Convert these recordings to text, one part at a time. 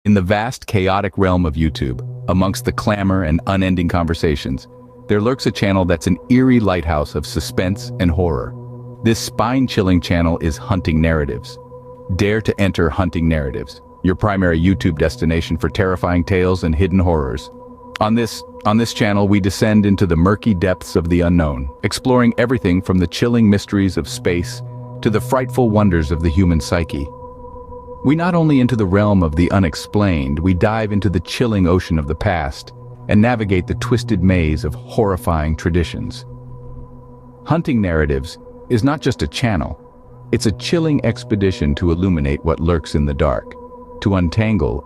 In the vast, chaotic realm of YouTube, amongst the clamor and unending conversations, there lurks a channel that's an eerie lighthouse of suspense and horror. This spine-chilling channel is Hunting Narratives. Dare to enter Hunting Narratives, your primary YouTube destination for terrifying tales and hidden horrors. On this channel, we descend into the murky depths of the unknown, exploring everything from the chilling mysteries of space to the frightful wonders of the human psyche. We not only enter the realm of the unexplained, we dive into the chilling ocean of the past and navigate the twisted maze of horrifying traditions. Hunting Narratives is not just a channel, it's a chilling expedition to illuminate what lurks in the dark, to untangle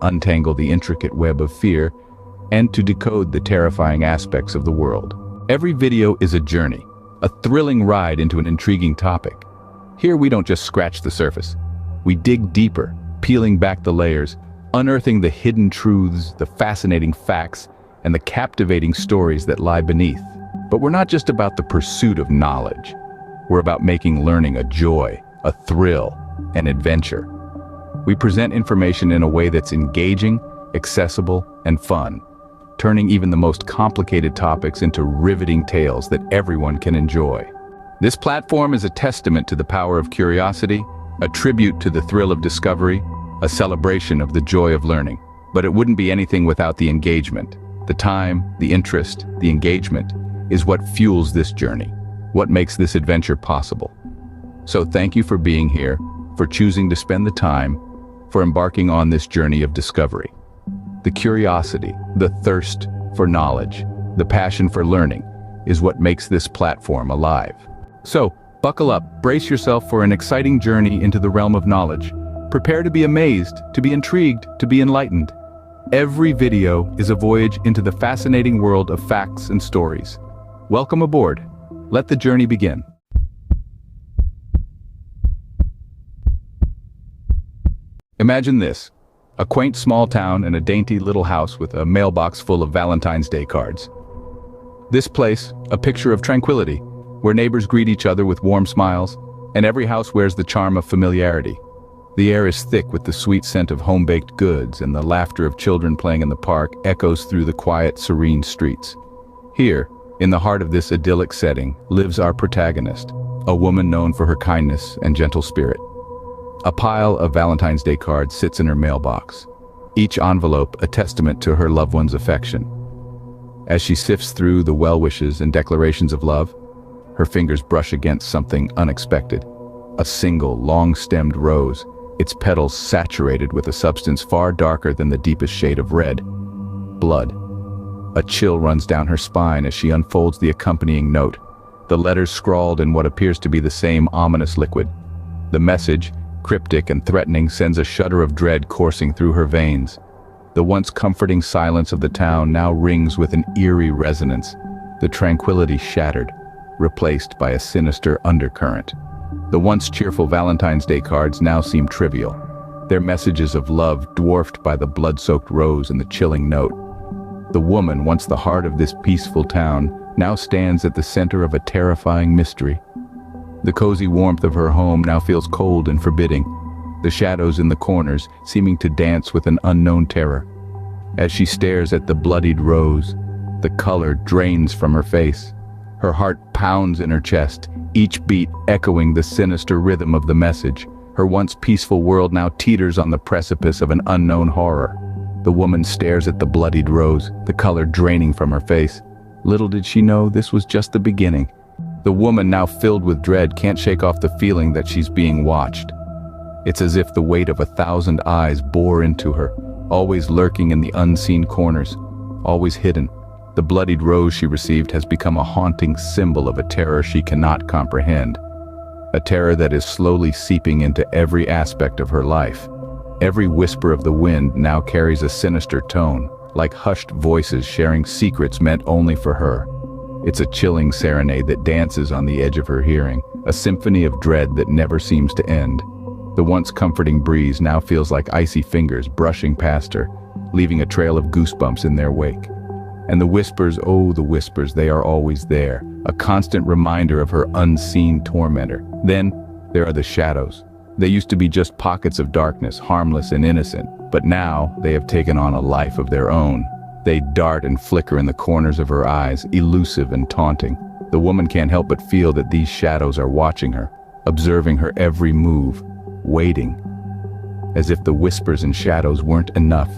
the intricate web of fear, and to decode the terrifying aspects of the world. Every video is a journey, a thrilling ride into an intriguing topic. Here we don't just scratch the surface, we dig deeper, peeling back the layers, unearthing the hidden truths, the fascinating facts, and the captivating stories that lie beneath. But we're not just about the pursuit of knowledge. We're about making learning a joy, a thrill, an adventure. We present information in a way that's engaging, accessible, and fun, turning even the most complicated topics into riveting tales that everyone can enjoy. This platform is a testament to the power of curiosity, a tribute to the thrill of discovery, a celebration of the joy of learning. But it wouldn't be anything without the engagement. The time, the interest, the engagement is what fuels this journey, what makes this adventure possible. So thank you for being here, for choosing to spend the time, for embarking on this journey of discovery. The curiosity, the thirst for knowledge, the passion for learning is what makes this platform alive. So, buckle up, brace yourself for an exciting journey into the realm of knowledge. Prepare to be amazed, to be intrigued, to be enlightened. Every video is a voyage into the fascinating world of facts and stories. Welcome aboard. Let the journey begin. Imagine this, a quaint small town and a dainty little house with a mailbox full of Valentine's Day cards. This place, a picture of tranquility, where neighbors greet each other with warm smiles, and every house wears the charm of familiarity. The air is thick with the sweet scent of home-baked goods, and the laughter of children playing in the park echoes through the quiet, serene streets. Here, in the heart of this idyllic setting, lives our protagonist, a woman known for her kindness and gentle spirit. A pile of Valentine's Day cards sits in her mailbox, each envelope a testament to her loved one's affection. As she sifts through the well-wishes and declarations of love, her fingers brush against something unexpected. A single, long-stemmed rose, its petals saturated with a substance far darker than the deepest shade of red. Blood. A chill runs down her spine as she unfolds the accompanying note, the letters scrawled in what appears to be the same ominous liquid. The message, cryptic and threatening, sends a shudder of dread coursing through her veins. The once comforting silence of the town now rings with an eerie resonance, the tranquility shattered, replaced by a sinister undercurrent. The once cheerful Valentine's Day cards now seem trivial, their messages of love dwarfed by the blood-soaked rose and the chilling note. The woman, once the heart of this peaceful town, now stands at the center of a terrifying mystery. The cozy warmth of her home now feels cold and forbidding, the shadows in the corners seeming to dance with an unknown terror. As she stares at the bloodied rose, the color drains from her face. Her heart pounds in her chest, each beat echoing the sinister rhythm of the message. Her once peaceful world now teeters on the precipice of an unknown horror. The woman stares at the bloodied rose, the color draining from her face. Little did she know this was just the beginning. The woman, now filled with dread, can't shake off the feeling that she's being watched. It's as if the weight of 1,000 eyes bore into her, always lurking in the unseen corners, always hidden. The bloodied rose she received has become a haunting symbol of a terror she cannot comprehend. A terror that is slowly seeping into every aspect of her life. Every whisper of the wind now carries a sinister tone, like hushed voices sharing secrets meant only for her. It's a chilling serenade that dances on the edge of her hearing, a symphony of dread that never seems to end. The once comforting breeze now feels like icy fingers brushing past her, leaving a trail of goosebumps in their wake. And the whispers, oh, the whispers, they are always there, a constant reminder of her unseen tormentor. Then, there are the shadows. They used to be just pockets of darkness, harmless and innocent. But now they have taken on a life of their own. They dart and flicker in the corners of her eyes, elusive and taunting. The woman can't help but feel that these shadows are watching her, observing her every move, waiting. As if the whispers and shadows weren't enough,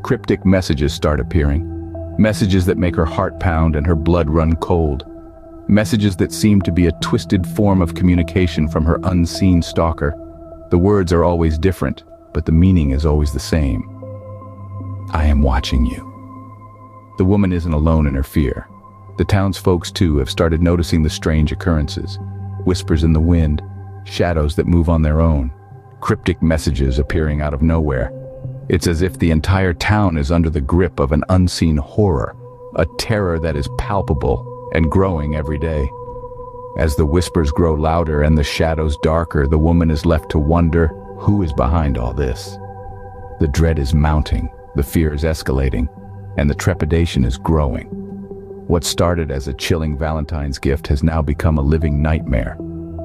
cryptic messages start appearing. Messages that make her heart pound and her blood run cold. Messages that seem to be a twisted form of communication from her unseen stalker. The words are always different, but the meaning is always the same. I am watching you. The woman isn't alone in her fear. The townsfolk too have started noticing the strange occurrences. Whispers in the wind, shadows that move on their own, cryptic messages appearing out of nowhere. It's as if the entire town is under the grip of an unseen horror, a terror that is palpable and growing every day. As the whispers grow louder and the shadows darker, the woman is left to wonder who is behind all this. The dread is mounting, the fear is escalating, and the trepidation is growing. What started as a chilling Valentine's gift has now become a living nightmare,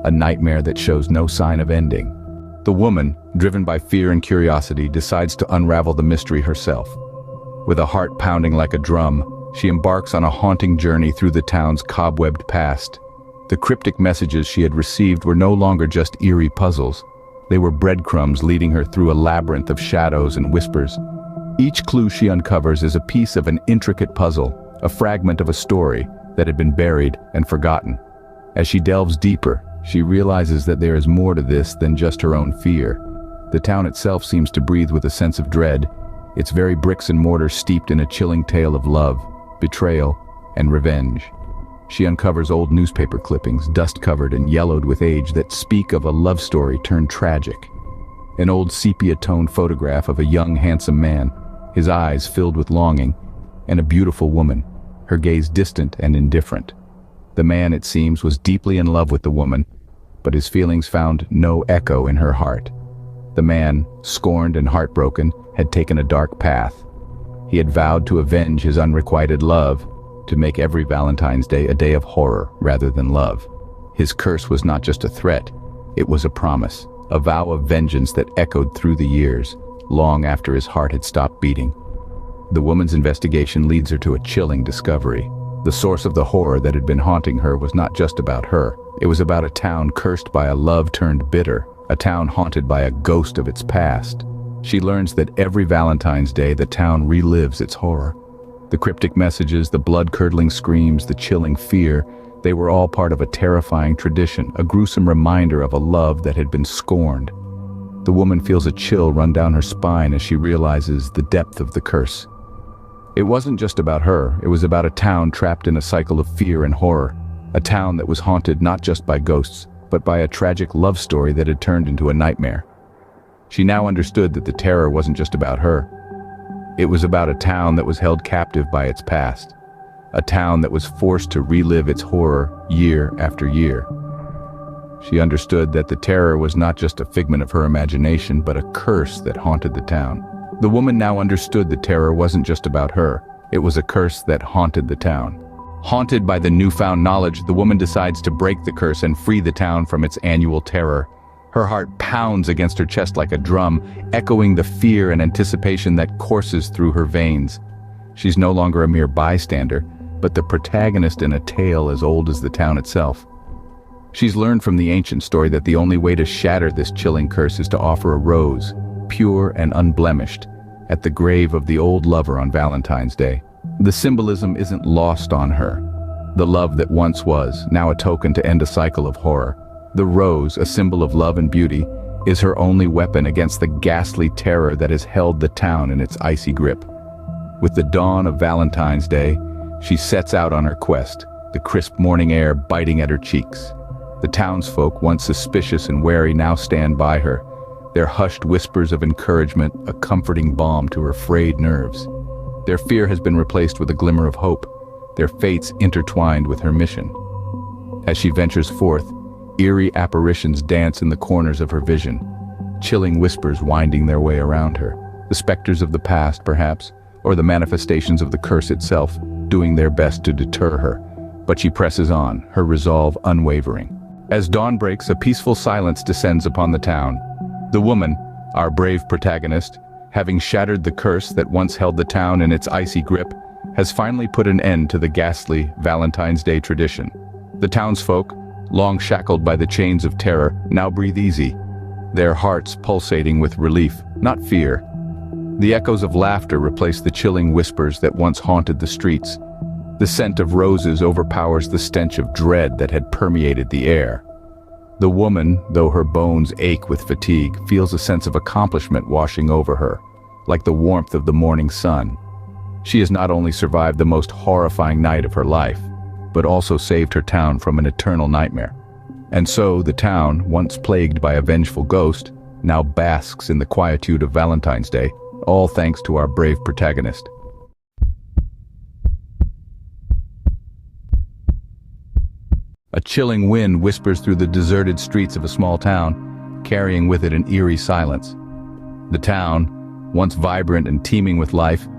a nightmare that shows no sign of ending. The woman, driven by fear and curiosity, decides to unravel the mystery herself. With a heart pounding like a drum, she embarks on a haunting journey through the town's cobwebbed past. The cryptic messages she had received were no longer just eerie puzzles. They were breadcrumbs leading her through a labyrinth of shadows and whispers. Each clue she uncovers is a piece of an intricate puzzle, a fragment of a story that had been buried and forgotten. As she delves deeper, she realizes that there is more to this than just her own fear. The town itself seems to breathe with a sense of dread, its very bricks and mortar steeped in a chilling tale of love, betrayal, and revenge. She uncovers old newspaper clippings, dust-covered and yellowed with age, that speak of a love story turned tragic. An old sepia-toned photograph of a young, handsome man, his eyes filled with longing, and a beautiful woman, her gaze distant and indifferent. The man, it seems, was deeply in love with the woman, but his feelings found no echo in her heart. The man, scorned and heartbroken, had taken a dark path. He had vowed to avenge his unrequited love, to make every Valentine's Day a day of horror rather than love. His curse was not just a threat, it was a promise, a vow of vengeance that echoed through the years, long after his heart had stopped beating. The woman's investigation leads her to a chilling discovery. The source of the horror that had been haunting her was not just about her. It was about a town cursed by a love turned bitter, a town haunted by a ghost of its past. She learns that every Valentine's Day the town relives its horror. The cryptic messages, the blood-curdling screams, the chilling fear, they were all part of a terrifying tradition, a gruesome reminder of a love that had been scorned. The woman feels a chill run down her spine as she realizes the depth of the curse. It wasn't just about her, it was about a town trapped in a cycle of fear and horror, a town that was haunted not just by ghosts, but by a tragic love story that had turned into a nightmare. She now understood that the terror wasn't just about her. It was about a town that was held captive by its past, a town that was forced to relive its horror year after year. She understood that the terror was not just a figment of her imagination, but a curse that haunted the town. The woman now understood the terror wasn't just about her, it was a curse that haunted the town. Haunted by the newfound knowledge, the woman decides to break the curse and free the town from its annual terror. Her heart pounds against her chest like a drum, echoing the fear and anticipation that courses through her veins. She's no longer a mere bystander, but the protagonist in a tale as old as the town itself. She's learned from the ancient story that the only way to shatter this chilling curse is to offer a rose, pure and unblemished, at the grave of the old lover on Valentine's Day. The symbolism isn't lost on her. The love that once was, now a token to end a cycle of horror. The rose, a symbol of love and beauty, is her only weapon against the ghastly terror that has held the town in its icy grip. With the dawn of Valentine's Day, she sets out on her quest, the crisp morning air biting at her cheeks. The townsfolk, once suspicious and wary, now stand by her, their hushed whispers of encouragement a comforting balm to her frayed nerves. Their fear has been replaced with a glimmer of hope, their fates intertwined with her mission. As she ventures forth, eerie apparitions dance in the corners of her vision, chilling whispers winding their way around her. The specters of the past, perhaps, or the manifestations of the curse itself, doing their best to deter her. But she presses on, her resolve unwavering. As dawn breaks, a peaceful silence descends upon the town. The woman, our brave protagonist, having shattered the curse that once held the town in its icy grip, has finally put an end to the ghastly Valentine's Day tradition. The townsfolk, long shackled by the chains of terror, now breathe easy, their hearts pulsating with relief, not fear. The echoes of laughter replace the chilling whispers that once haunted the streets. The scent of roses overpowers the stench of dread that had permeated the air. The woman, though her bones ache with fatigue, feels a sense of accomplishment washing over her, like the warmth of the morning sun. She has not only survived the most horrifying night of her life, but also saved her town from an eternal nightmare. And so the town, once plagued by a vengeful ghost, now basks in the quietude of Valentine's Day, all thanks to our brave protagonist. A chilling wind whispers through the deserted streets of a small town, carrying with it an eerie silence. The town, once vibrant and teeming with life,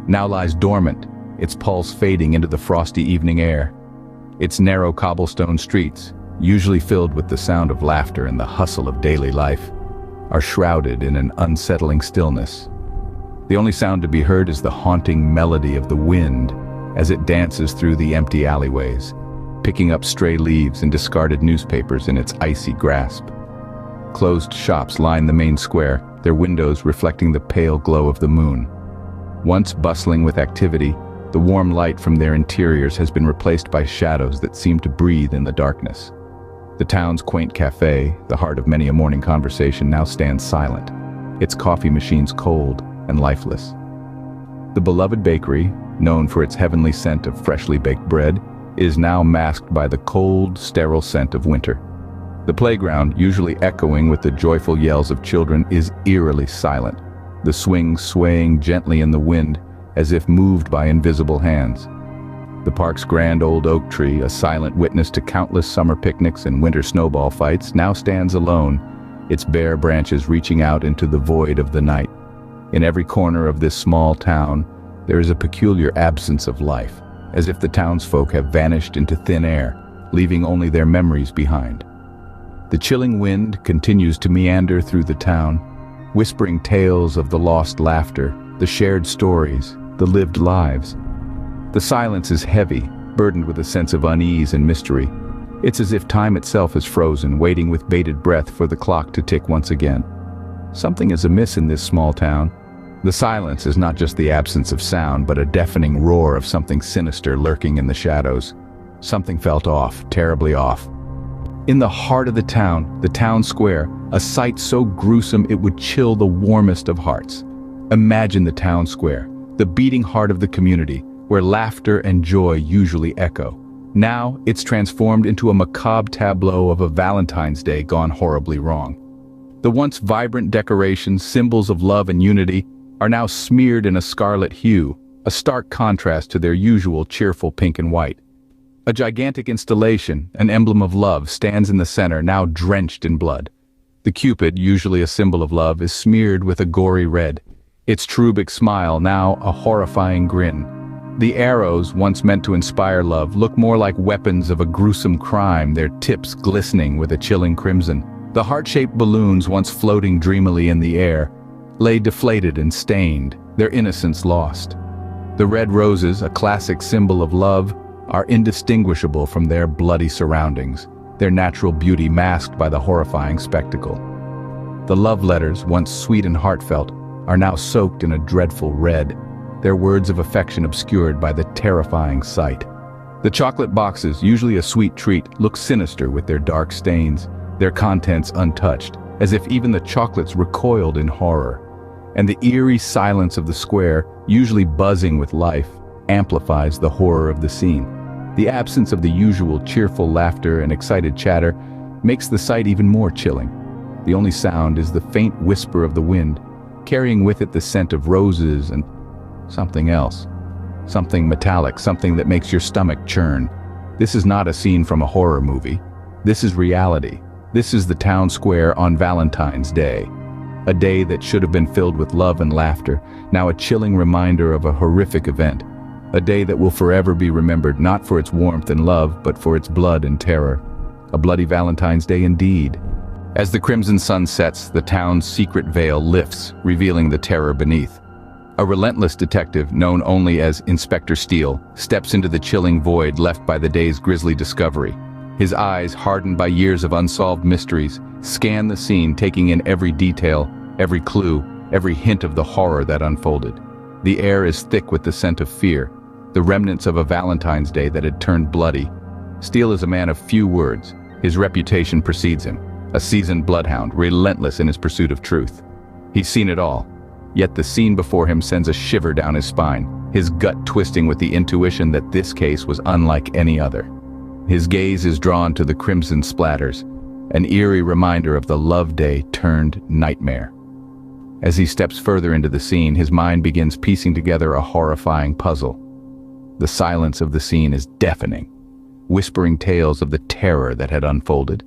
now lies dormant, its pulse fading into the frosty evening air. Its narrow cobblestone streets, usually filled with the sound of laughter and the hustle of daily life, are shrouded in an unsettling stillness. The only sound to be heard is the haunting melody of the wind as it dances through the empty alleyways, picking up stray leaves and discarded newspapers in its icy grasp. Closed shops line the main square, their windows reflecting the pale glow of the moon. Once bustling with activity, the warm light from their interiors has been replaced by shadows that seem to breathe in the darkness. The town's quaint cafe, the heart of many a morning conversation, now stands silent, its coffee machines cold and lifeless. The beloved bakery, known for its heavenly scent of freshly baked bread, is now masked by the cold, sterile scent of winter. The playground, usually echoing with the joyful yells of children, is eerily silent, the swings swaying gently in the wind as if moved by invisible hands. The park's grand old oak tree, a silent witness to countless summer picnics and winter snowball fights, now stands alone, its bare branches reaching out into the void of the night. In every corner of this small town, there is a peculiar absence of life, as if the townsfolk have vanished into thin air, leaving only their memories behind. The chilling wind continues to meander through the town, whispering tales of the lost laughter, the shared stories, the lived lives. The silence is heavy, burdened with a sense of unease and mystery. It's as if time itself is frozen, waiting with bated breath for the clock to tick once again. Something is amiss in this small town. The silence is not just the absence of sound, but a deafening roar of something sinister lurking in the shadows. Something felt off, terribly off. In the heart of the town square, a sight so gruesome it would chill the warmest of hearts. Imagine the town square, the beating heart of the community, where laughter and joy usually echo. Now, it's transformed into a macabre tableau of a Valentine's Day gone horribly wrong. The once vibrant decorations, symbols of love and unity, are now smeared in a scarlet hue, a stark contrast to their usual cheerful pink and white. A gigantic installation, an emblem of love, stands in the center, now drenched in blood. The Cupid, usually a symbol of love, is smeared with a gory red, its cherubic smile now a horrifying grin. The arrows, once meant to inspire love, look more like weapons of a gruesome crime, their tips glistening with a chilling crimson. The heart-shaped balloons, once floating dreamily in the air, lay deflated and stained, their innocence lost. The red roses, a classic symbol of love, are indistinguishable from their bloody surroundings, their natural beauty masked by the horrifying spectacle. The love letters, once sweet and heartfelt, are now soaked in a dreadful red, their words of affection obscured by the terrifying sight. The chocolate boxes, usually a sweet treat, look sinister with their dark stains, their contents untouched, as if even the chocolates recoiled in horror. And the eerie silence of the square, usually buzzing with life, amplifies the horror of the scene. The absence of the usual cheerful laughter and excited chatter makes the sight even more chilling. The only sound is the faint whisper of the wind, carrying with it the scent of roses and something else. Something metallic, something that makes your stomach churn. This is not a scene from a horror movie. This is reality. This is the town square on Valentine's Day. A day that should have been filled with love and laughter, now a chilling reminder of a horrific event. A day that will forever be remembered not for its warmth and love, but for its blood and terror. A bloody Valentine's Day indeed. As the crimson sun sets, the town's secret veil lifts, revealing the terror beneath. A relentless detective, known only as Inspector Steele, steps into the chilling void left by the day's grisly discovery. His eyes, hardened by years of unsolved mysteries, scan the scene, taking in every detail, every clue, every hint of the horror that unfolded. The air is thick with the scent of fear, the remnants of a Valentine's Day that had turned bloody. Steele is a man of few words. His reputation precedes him, a seasoned bloodhound, relentless in his pursuit of truth. He's seen it all, yet the scene before him sends a shiver down his spine, his gut twisting with the intuition that this case was unlike any other. His gaze is drawn to the crimson splatters, an eerie reminder of the love day turned nightmare. As he steps further into the scene, his mind begins piecing together a horrifying puzzle. The silence of the scene is deafening, whispering tales of the terror that had unfolded.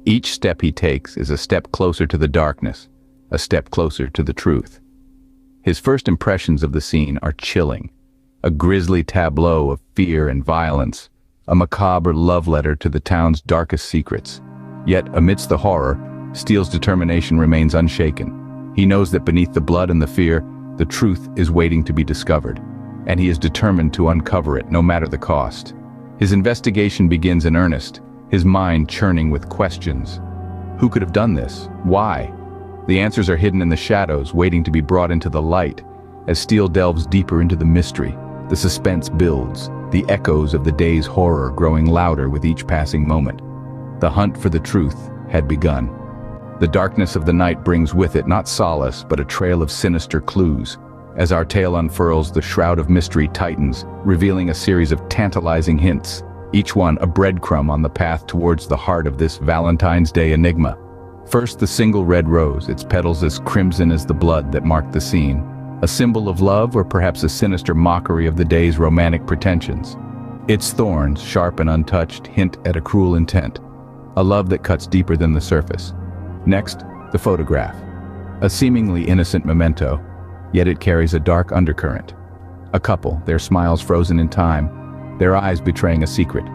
Each step he takes is a step closer to the darkness, a step closer to the truth. His first impressions of the scene are chilling, a grisly tableau of fear and violence, a macabre love letter to the town's darkest secrets. Yet, amidst the horror, Steele's determination remains unshaken. He knows that beneath the blood and the fear, the truth is waiting to be discovered, and he is determined to uncover it no matter the cost. His investigation begins in earnest, his mind churning with questions. Who could have done this? Why? The answers are hidden in the shadows, waiting to be brought into the light. As Steele delves deeper into the mystery, the suspense builds, the echoes of the day's horror growing louder with each passing moment. The hunt for the truth had begun. The darkness of the night brings with it not solace, but a trail of sinister clues. As our tale unfurls, the shroud of mystery tightens, revealing a series of tantalizing hints, each one a breadcrumb on the path towards the heart of this Valentine's Day enigma. First, the single red rose, its petals as crimson as the blood that marked the scene. A symbol of love, or perhaps a sinister mockery of the day's romantic pretensions. Its thorns, sharp and untouched, hint at a cruel intent, a love that cuts deeper than the surface. Next, the photograph. A seemingly innocent memento, yet it carries a dark undercurrent. A couple, their smiles frozen in time, their eyes betraying a secret.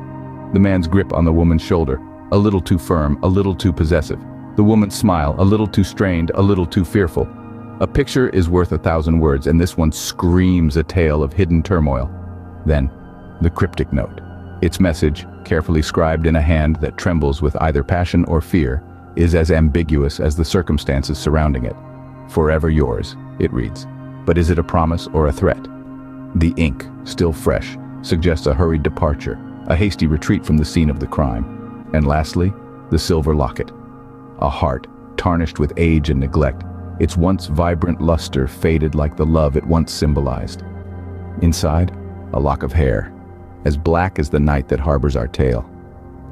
The man's grip on the woman's shoulder, a little too firm, a little too possessive. The woman's smile, a little too strained, a little too fearful. A picture is worth 1,000 words, and this one screams a tale of hidden turmoil. Then, the cryptic note. Its message, carefully scribed in a hand that trembles with either passion or fear, is as ambiguous as the circumstances surrounding it. Forever yours, it reads. But is it a promise or a threat? The ink, still fresh, suggests a hurried departure, a hasty retreat from the scene of the crime. And lastly, the silver locket. A heart, tarnished with age and neglect, its once vibrant luster faded like the love it once symbolized. Inside, a lock of hair, as black as the night that harbors our tale.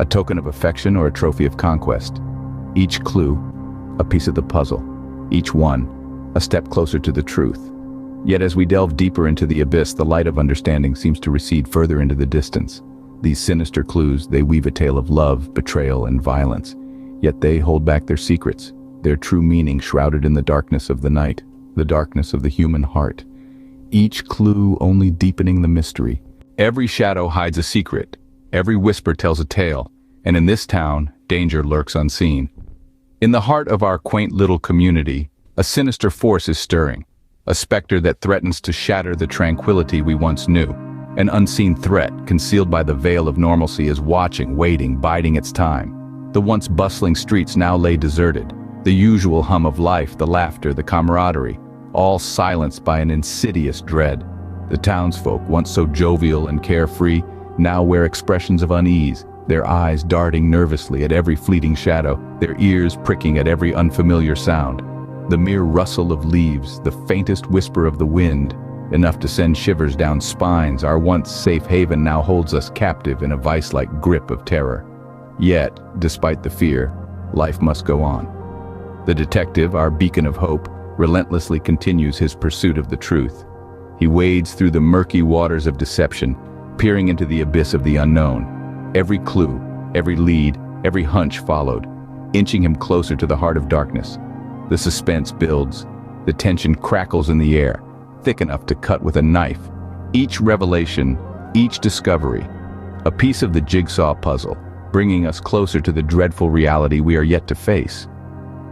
A token of affection or a trophy of conquest. Each clue, a piece of the puzzle. Each one, a step closer to the truth. Yet as we delve deeper into the abyss, the light of understanding seems to recede further into the distance. These sinister clues, they weave a tale of love, betrayal, and violence. Yet they hold back their secrets, their true meaning shrouded in the darkness of the night, the darkness of the human heart. Each clue only deepening the mystery. Every shadow hides a secret, every whisper tells a tale, and in this town, danger lurks unseen. In the heart of our quaint little community, a sinister force is stirring, a specter that threatens to shatter the tranquility we once knew. An unseen threat, concealed by the veil of normalcy, is watching, waiting, biding its time. The once bustling streets now lay deserted. The usual hum of life, the laughter, the camaraderie, all silenced by an insidious dread. The townsfolk, once so jovial and carefree, now wear expressions of unease, their eyes darting nervously at every fleeting shadow, their ears pricking at every unfamiliar sound. The mere rustle of leaves, the faintest whisper of the wind, enough to send shivers down spines. Our once safe haven now holds us captive in a vice-like grip of terror. Yet, despite the fear, life must go on. The detective, our beacon of hope, relentlessly continues his pursuit of the truth. He wades through the murky waters of deception, peering into the abyss of the unknown. Every clue, every lead, every hunch followed, inching him closer to the heart of darkness. The suspense builds. The tension crackles in the air, thick enough to cut with a knife. Each revelation, each discovery, a piece of the jigsaw puzzle, bringing us closer to the dreadful reality we are yet to face.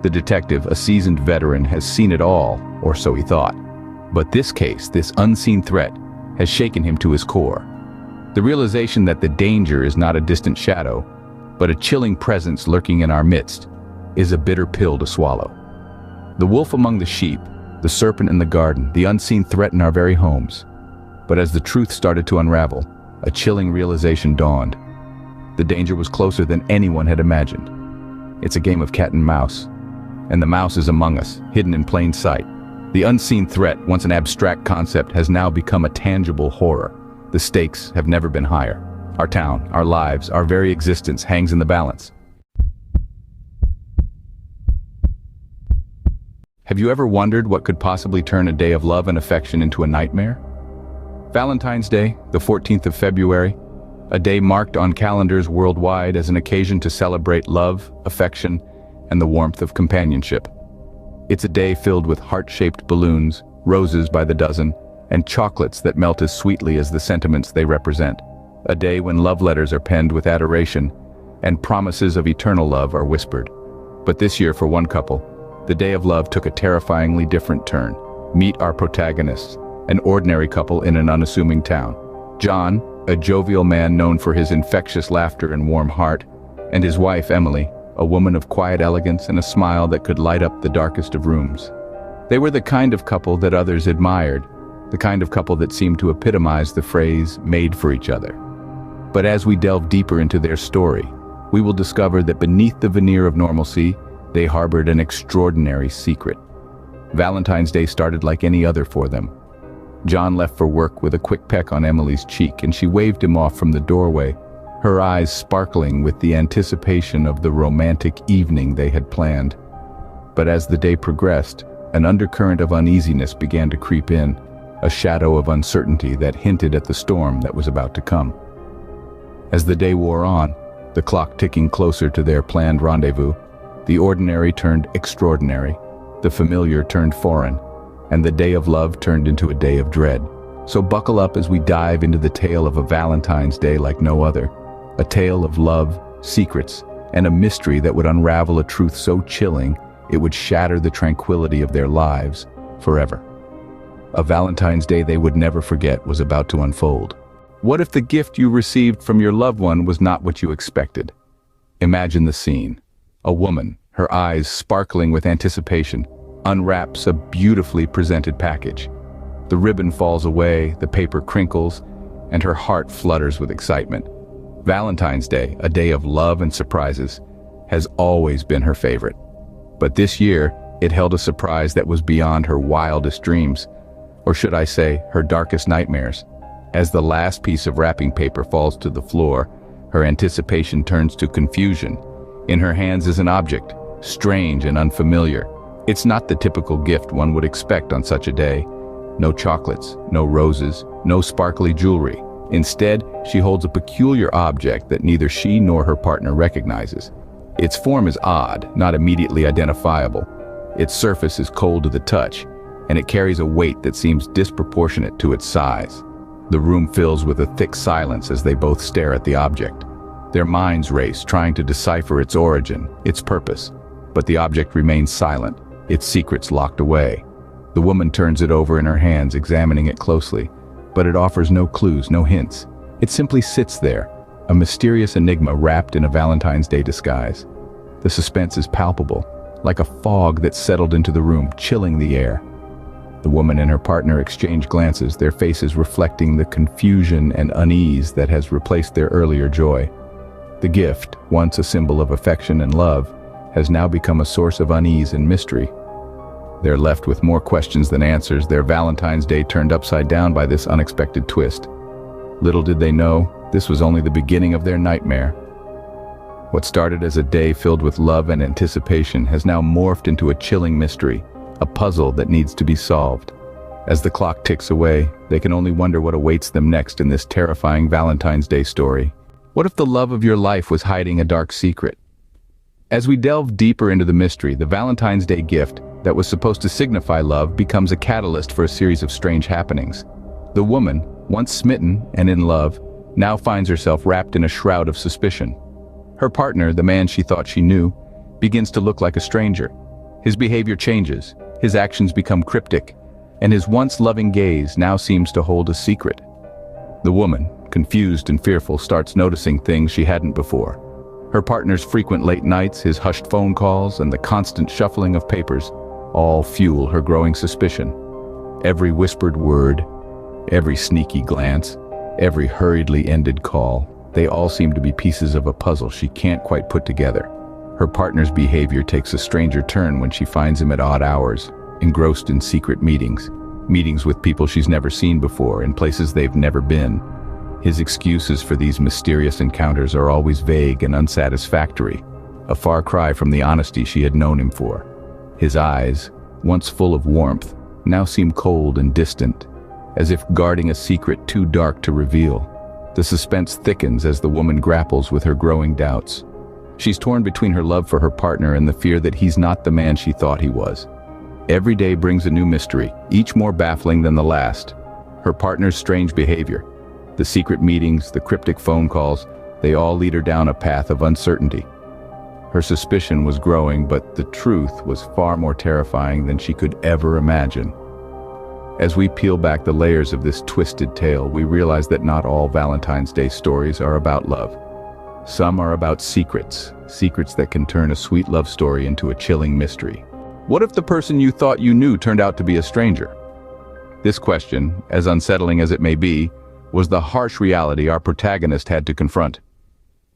The detective, a seasoned veteran, has seen it all, or so he thought. But this case, this unseen threat, has shaken him to his core. The realization that the danger is not a distant shadow, but a chilling presence lurking in our midst, is a bitter pill to swallow. The wolf among the sheep, the serpent in the garden, the unseen threat in our very homes. But as the truth started to unravel, a chilling realization dawned. The danger was closer than anyone had imagined. It's a game of cat and mouse, and the mouse is among us, hidden in plain sight. The unseen threat, once an abstract concept, has now become a tangible horror. The stakes have never been higher. Our town, our lives, our very existence hangs in the balance. Have you ever wondered what could possibly turn a day of love and affection into a nightmare? Valentine's Day, the 14th of February, a day marked on calendars worldwide as an occasion to celebrate love, affection, and the warmth of companionship. It's a day filled with heart-shaped balloons, roses by the dozen, and chocolates that melt as sweetly as the sentiments they represent. A day when love letters are penned with adoration, and promises of eternal love are whispered. But this year, for one couple, the day of love took a terrifyingly different turn. Meet our protagonists, an ordinary couple in an unassuming town. John, a jovial man known for his infectious laughter and warm heart, and his wife, Emily, a woman of quiet elegance and a smile that could light up the darkest of rooms. They were the kind of couple that others admired, the kind of couple that seemed to epitomize the phrase, made for each other. But as we delve deeper into their story, we will discover that beneath the veneer of normalcy, they harbored an extraordinary secret. Valentine's Day started like any other for them. John left for work with a quick peck on Emily's cheek, and she waved him off from the doorway, her eyes sparkling with the anticipation of the romantic evening they had planned. But as the day progressed, an undercurrent of uneasiness began to creep in, a shadow of uncertainty that hinted at the storm that was about to come. As the day wore on, the clock ticking closer to their planned rendezvous, the ordinary turned extraordinary, the familiar turned foreign, and the day of love turned into a day of dread. So buckle up as we dive into the tale of a Valentine's Day like no other, a tale of love, secrets, and a mystery that would unravel a truth so chilling it would shatter the tranquility of their lives forever. A Valentine's Day they would never forget was about to unfold. What if the gift you received from your loved one was not what you expected? Imagine the scene. A woman, her eyes sparkling with anticipation, unwraps a beautifully presented package. The ribbon falls away, the paper crinkles, and her heart flutters with excitement. Valentine's Day, a day of love and surprises, has always been her favorite. But this year, it held a surprise that was beyond her wildest dreams, or should I say, her darkest nightmares. As the last piece of wrapping paper falls to the floor, her anticipation turns to confusion. In her hands is an object, strange and unfamiliar. It's not the typical gift one would expect on such a day. No chocolates, no roses, no sparkly jewelry. Instead, she holds a peculiar object that neither she nor her partner recognizes. Its form is odd, not immediately identifiable. Its surface is cold to the touch, and it carries a weight that seems disproportionate to its size. The room fills with a thick silence as they both stare at the object. Their minds race, trying to decipher its origin, its purpose. But the object remains silent, its secrets locked away. The woman turns it over in her hands, examining it closely, but it offers no clues, no hints. It simply sits there, a mysterious enigma wrapped in a Valentine's Day disguise. The suspense is palpable, like a fog that settled into the room, chilling the air. The woman and her partner exchange glances, their faces reflecting the confusion and unease that has replaced their earlier joy. The gift, once a symbol of affection and love, has now become a source of unease and mystery. They're left with more questions than answers, their Valentine's Day turned upside down by this unexpected twist. Little did they know, this was only the beginning of their nightmare. What started as a day filled with love and anticipation has now morphed into a chilling mystery, a puzzle that needs to be solved. As the clock ticks away, they can only wonder what awaits them next in this terrifying Valentine's Day story. What if the love of your life was hiding a dark secret? As we delve deeper into the mystery, the Valentine's Day gift that was supposed to signify love becomes a catalyst for a series of strange happenings. The woman, once smitten and in love, now finds herself wrapped in a shroud of suspicion. Her partner, the man she thought she knew, begins to look like a stranger. His behavior changes, his actions become cryptic, and his once loving gaze now seems to hold a secret. The woman, confused and fearful, starts noticing things she hadn't before. Her partner's frequent late nights, his hushed phone calls, and the constant shuffling of papers all fuel her growing suspicion. Every whispered word, every sneaky glance, every hurriedly ended call, they all seem to be pieces of a puzzle she can't quite put together. Her partner's behavior takes a stranger turn when she finds him at odd hours, engrossed in secret meetings with people she's never seen before, in places they've never been. His excuses for these mysterious encounters are always vague and unsatisfactory, a far cry from the honesty she had known him for. His eyes, once full of warmth, now seem cold and distant, as if guarding a secret too dark to reveal. The suspense thickens as the woman grapples with her growing doubts. She's torn between her love for her partner and the fear that he's not the man she thought he was. Every day brings a new mystery, each more baffling than the last. Her partner's strange behavior, the secret meetings, the cryptic phone calls, they all lead her down a path of uncertainty. Her suspicion was growing, but the truth was far more terrifying than she could ever imagine. As we peel back the layers of this twisted tale, we realize that not all Valentine's Day stories are about love. Some are about secrets that can turn a sweet love story into a chilling mystery. What if the person you thought you knew turned out to be a stranger? This question, as unsettling as it may be, was the harsh reality our protagonist had to confront.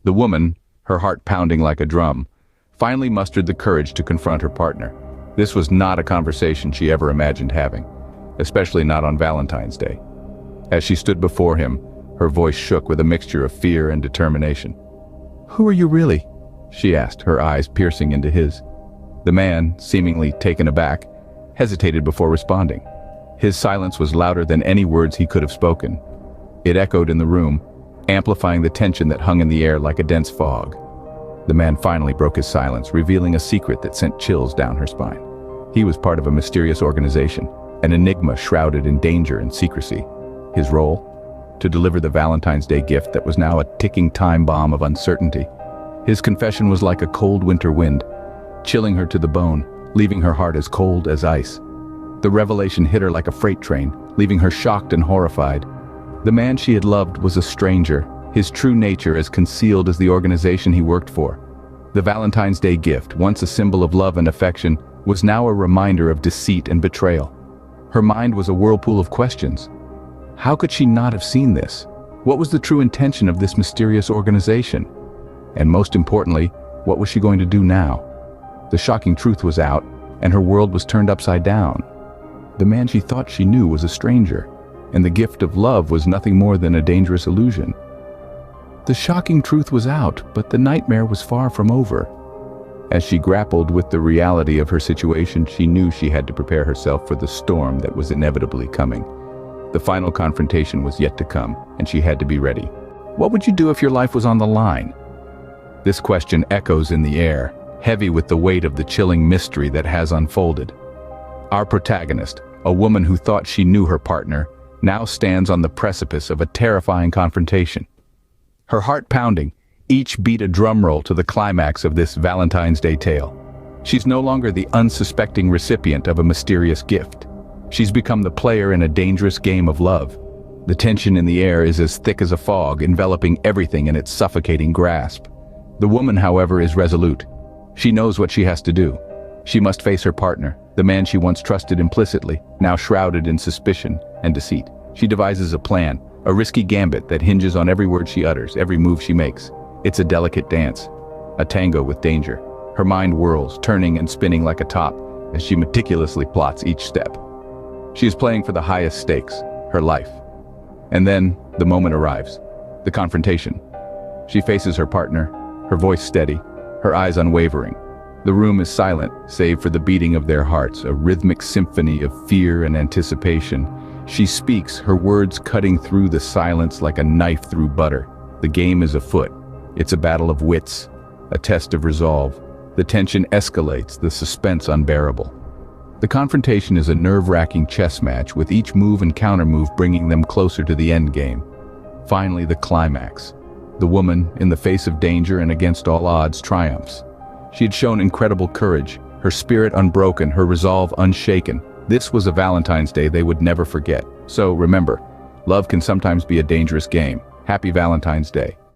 The woman, her heart pounding like a drum, finally mustered the courage to confront her partner. This was not a conversation she ever imagined having, especially not on Valentine's Day. As she stood before him, her voice shook with a mixture of fear and determination. "Who are you really?" she asked, her eyes piercing into his. The man, seemingly taken aback, hesitated before responding. His silence was louder than any words he could have spoken. It echoed in the room, amplifying the tension that hung in the air like a dense fog. The man finally broke his silence, revealing a secret that sent chills down her spine. He was part of a mysterious organization, an enigma shrouded in danger and secrecy. His role? To deliver the Valentine's Day gift that was now a ticking time bomb of uncertainty. His confession was like a cold winter wind, chilling her to the bone, leaving her heart as cold as ice. The revelation hit her like a freight train, leaving her shocked and horrified. The man she had loved was a stranger, his true nature as concealed as the organization he worked for. The Valentine's Day gift, once a symbol of love and affection, was now a reminder of deceit and betrayal. Her mind was a whirlpool of questions. How could she not have seen this? What was the true intention of this mysterious organization? And most importantly, what was she going to do now? The shocking truth was out, and her world was turned upside down. The man she thought she knew was a stranger, and the gift of love was nothing more than a dangerous illusion. The shocking truth was out, but the nightmare was far from over. As she grappled with the reality of her situation, she knew she had to prepare herself for the storm that was inevitably coming. The final confrontation was yet to come, and she had to be ready. What would you do if your life was on the line? This question echoes in the air, heavy with the weight of the chilling mystery that has unfolded. Our protagonist, a woman who thought she knew her partner, now stands on the precipice of a terrifying confrontation. Her heart pounding, each beat a drum roll to the climax of this Valentine's Day tale. She's no longer the unsuspecting recipient of a mysterious gift. She's become the player in a dangerous game of love. The tension in the air is as thick as a fog, enveloping everything in its suffocating grasp. The woman, however, is resolute. She knows what she has to do. She must face her partner, the man she once trusted implicitly, now shrouded in suspicion and deceit. She devises a plan, a risky gambit that hinges on every word she utters, every move she makes. It's a delicate dance, a tango with danger. Her mind whirls, turning and spinning like a top, as she meticulously plots each step. She is playing for the highest stakes, her life. And then, the moment arrives. The confrontation. She faces her partner, her voice steady, her eyes unwavering. The room is silent, save for the beating of their hearts, a rhythmic symphony of fear and anticipation. She speaks, her words cutting through the silence like a knife through butter. The game is afoot. It's a battle of wits, a test of resolve. The tension escalates, the suspense unbearable. The confrontation is a nerve-wracking chess match, with each move and countermove bringing them closer to the end game. Finally, the climax. The woman, in the face of danger and against all odds, triumphs. She had shown incredible courage, her spirit unbroken, her resolve unshaken. This was a Valentine's Day they would never forget. So remember, love can sometimes be a dangerous game. Happy Valentine's Day.